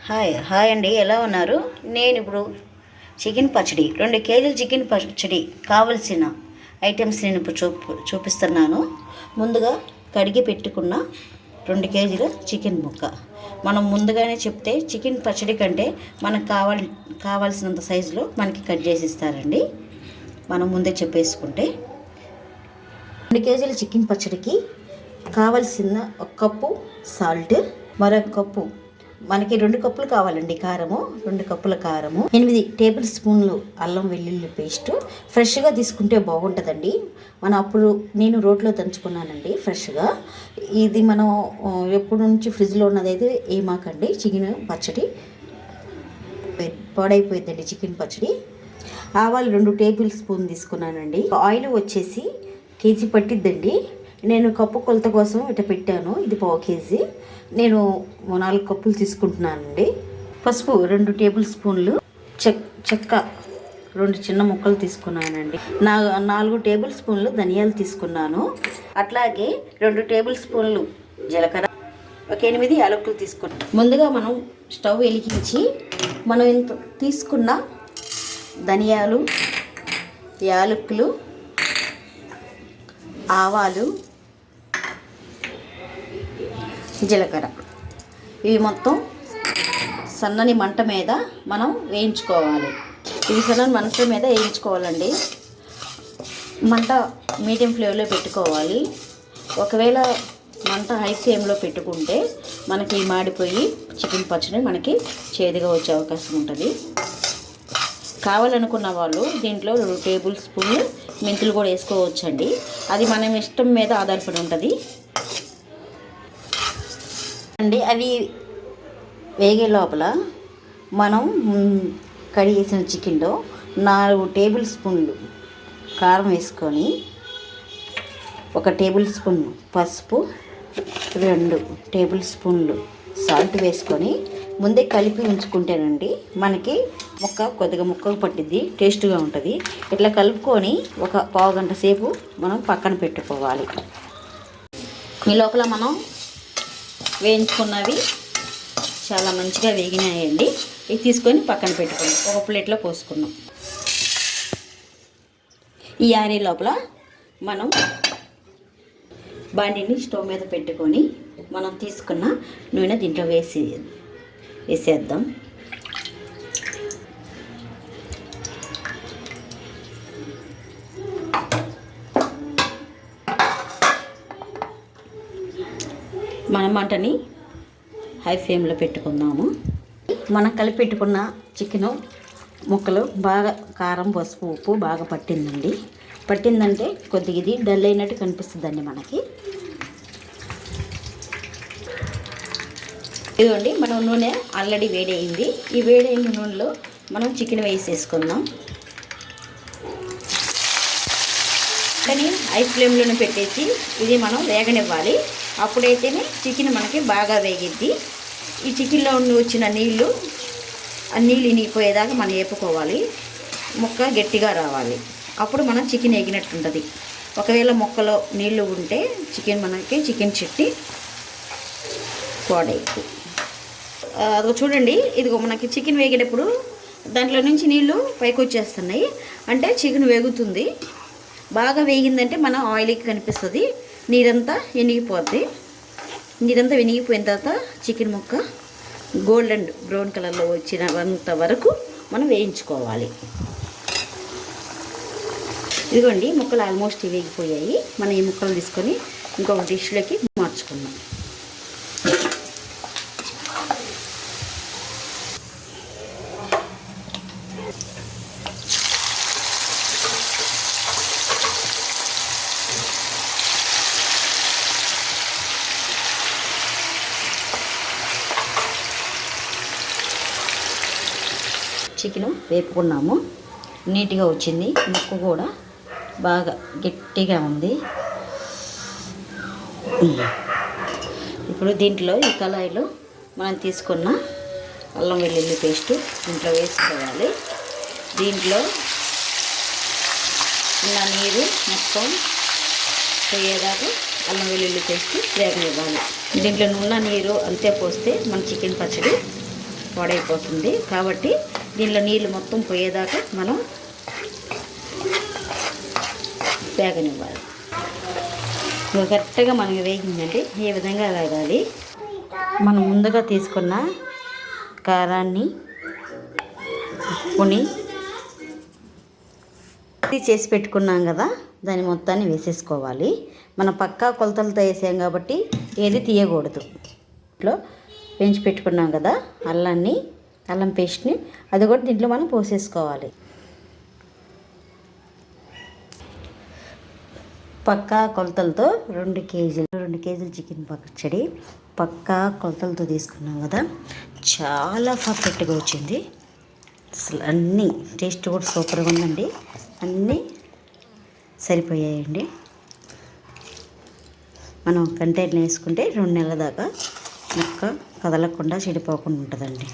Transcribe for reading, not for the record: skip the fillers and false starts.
Hi అండి, ఎలా ఉన్నారు? నేను ఇప్పుడు చికెన్ పచ్చడి 2 కేజీల చికెన్ పచ్చడి కావలసిన ఐటమ్స్ నేను ఇప్పుడు చూపిస్తున్నాను. ముందుగా కడిగి పెట్టుకున్న 2 కేజీల చికెన్ ముక్క. మనం ముందుగానే చెప్తే చికెన్ పచ్చడి కంటే మనకు కావాల్సినంత సైజులో మనకి కట్ చేసి ఇస్తారండి. మనం ముందే చెప్పేసుకుంటే 2 కేజీల చికెన్ పచ్చడికి కావలసిన 1 కప్పు సాల్ట్, మరొక కప్పు మనకి 2 కప్పులు కావాలండి కారము, 2 కప్పుల కారము, 8 టేబుల్ స్పూన్లు అల్లం వెల్లుల్లి పేస్టు. ఫ్రెష్గా తీసుకుంటే బాగుంటుందండి. నేను రోట్లో దంచుకున్నానండి ఫ్రెష్గా. ఇది మనం ఎప్పటి నుంచి ఫ్రిడ్జ్లో ఉన్నదైతే ఏమాకండి. చికెన్ పచ్చడి పాడైపోయిందండి చికెన్ పచ్చడి. ఆవాలు 2 టేబుల్ స్పూన్ తీసుకున్నానండి. ఆయిల్ వచ్చేసి కేజీ పట్టిద్దండి. నేను కప్పు కొలత కోసం ఇట పెట్టాను. ఇది 1/2 కేజీ. నేను 4 కప్పులు తీసుకుంటున్నానండి. పసుపు 2 టేబుల్ స్పూన్లు, చెక్క 2 చిన్న ముక్కలు తీసుకున్నానండి. 4 టేబుల్ స్పూన్లు ధనియాలు తీసుకున్నాను. అట్లాగే 2 టేబుల్ స్పూన్లు జీలకర్ర, ఒక 8 యాలకులు తీసుకున్నాను. ముందుగా మనం స్టవ్ వెలిగించి మనం ఇంత తీసుకున్న ధనియాలు, యాలకులు, ఆవాలు, జీలకర్ర ఇవి మొత్తం సన్నని మంట మీద మనం వేయించుకోవాలి. ఇవి సన్నని మంట మీద వేయించుకోవాలండి. మంట మీడియం ఫ్లేమ్లో పెట్టుకోవాలి. ఒకవేళ మంట హై ఫ్లేమ్లో పెట్టుకుంటే మనకి మాడిపోయి చికెన్ పచ్చడి మనకి చేదుగా వచ్చే అవకాశం ఉంటుంది. కావాలనుకున్న వాళ్ళు దీంట్లో 2 టేబుల్ స్పూన్లు మెంతులు కూడా వేసుకోవచ్చండి. అది మనం ఇష్టం మీద ఆధారపడి ఉంటుంది అండి. అవి వేగే లోపల మనం కడిగేసిన చికెన్లో 4 టేబుల్ స్పూన్లు కారం వేసుకొని, 1 టేబుల్ స్పూన్ పసుపు, 2 టేబుల్ స్పూన్లు సాల్ట్ వేసుకొని ముందే కలిపి ఉంచుకుంటేనండి మనకి కొద్దిగా ముక్కకు పట్టిద్ది, టేస్ట్గా ఉంటుంది. ఇట్లా కలుపుకొని ఒక పావు గంట సేపు మనం పక్కన పెట్టుకోవాలి. ఈ లోపల మనం వేయించుకున్నవి చాలా మంచిగా వేగినాయండి. ఇవి తీసుకొని పక్కన పెట్టుకున్నాం. ఒక ప్లేట్లో పోసుకున్నాం. ఈ ఆరే లోపల మనం బాండిని స్టవ్ మీద పెట్టుకొని మనం తీసుకున్న నూనె దీంట్లో వేసేద్దాం. మన మంటని హై ఫ్లేమ్లో పెట్టుకుందాము. మనం కలిపి పెట్టుకున్న చికెను ముక్కలు బాగా కారం, పసుపు, ఉప్పు బాగా పట్టిందంటే కొద్దిగా ఇది డల్ అయినట్టు కనిపిస్తుందండి మనకి. ఇదిగోండి, మనం నూనె ఆల్రెడీ వేడైంది. ఈ వేడైన నూనెలో మనం చికెన్ వేసేసుకుందాం. కానీ హై ఫ్లేమ్లోనే పెట్టేసి ఇది మనం వేగనివ్వాలి. అప్పుడైతేనే చికెన్ మనకి బాగా వేగిద్ది. ఈ చికెన్లో వచ్చిన నీళ్ళు ఇనిగిపోయేదాకా మనం వేపుకోవాలి. ముక్క గట్టిగా రావాలి. అప్పుడు మనం చికెన్ వేగినట్టు ఉంటుంది. ఒకవేళ ముక్కలో నీళ్ళు ఉంటే చికెన్ చెట్టి పాడైద్ది. అది చూడండి, ఇదిగో మనకి చికెన్ వేగేటప్పుడు దాంట్లో నుంచి నీళ్ళు పైకి వచ్చేస్తున్నాయి అంటే చికెన్ వేగుతుంది. బాగా వేగిందంటే మన ఆయిల్కి కనిపిస్తుంది. నీరంతా వెనిగిపోద్ది. నీరంతా వెనిగిపోయిన తర్వాత చికెన్ ముక్క గోల్డెన్ బ్రౌన్ కలర్లో వచ్చినంత వరకు మనం వేయించుకోవాలి. ఇదిగోండి, ముక్కలు ఆల్మోస్ట్ వేగిపోయాయి. మనం ఈ ముక్కలు తీసుకొని ఇంకొక డిష్లోకి మార్చుకుందాం. చికెను వేపుకున్నాము. నీట్గా వచ్చింది. ముక్క కూడా బాగా గట్టిగా ఉంది. ఇప్పుడు దీంట్లో ఈ కళాయిలో మనం తీసుకున్న అల్లం వెల్లుల్లి పేస్టు దీంట్లో వేసుకోవాలి. దీంట్లో ఉన్న నీరు మొత్తం పోయేదాకా అల్లం వెల్లుల్లి పేస్ట్ వేగనివ్వాలి. దీంట్లో ఉన్న నీరు అంతే పోస్తే మన చికెన్ పచ్చడి పాడైపోతుంది. కాబట్టి దీనిలో నీళ్ళు మొత్తం పోయేదాకా మనం వేగనివ్వాలి. కరెక్ట్గా మనకి వేగిందండి. ఈ విధంగా వేగాలి. మనం ముందుగా తీసుకున్న కారాన్ని, ఉప్పుని చేసి పెట్టుకున్నాం కదా, దాన్ని మొత్తాన్ని వేసేసుకోవాలి. మన పక్కా కొలతలతో వేసాం కాబట్టి ఏది తీయకూడదు. ఇట్లా పెంచి పెట్టుకున్నాం కదా అల్లం పేస్ట్ని, అది కూడా దీంట్లో మనం పోసేసుకోవాలి. పక్కా కొలతలతో 2 కేజీలు చికెన్ పచ్చడి పక్కా కొలతలతో తీసుకున్నాం కదా, చాలా పర్ఫెక్ట్గా వచ్చింది. అసలు అన్నీ టేస్ట్ కూడా సూపర్గా ఉందండి. అన్నీ సరిపోయాయండి. మనం కంటైనర్ వేసుకుంటే 2 నెలల దాకా ముక్క కదలకుండా చెడిపోకుండా ఉంటుందండి.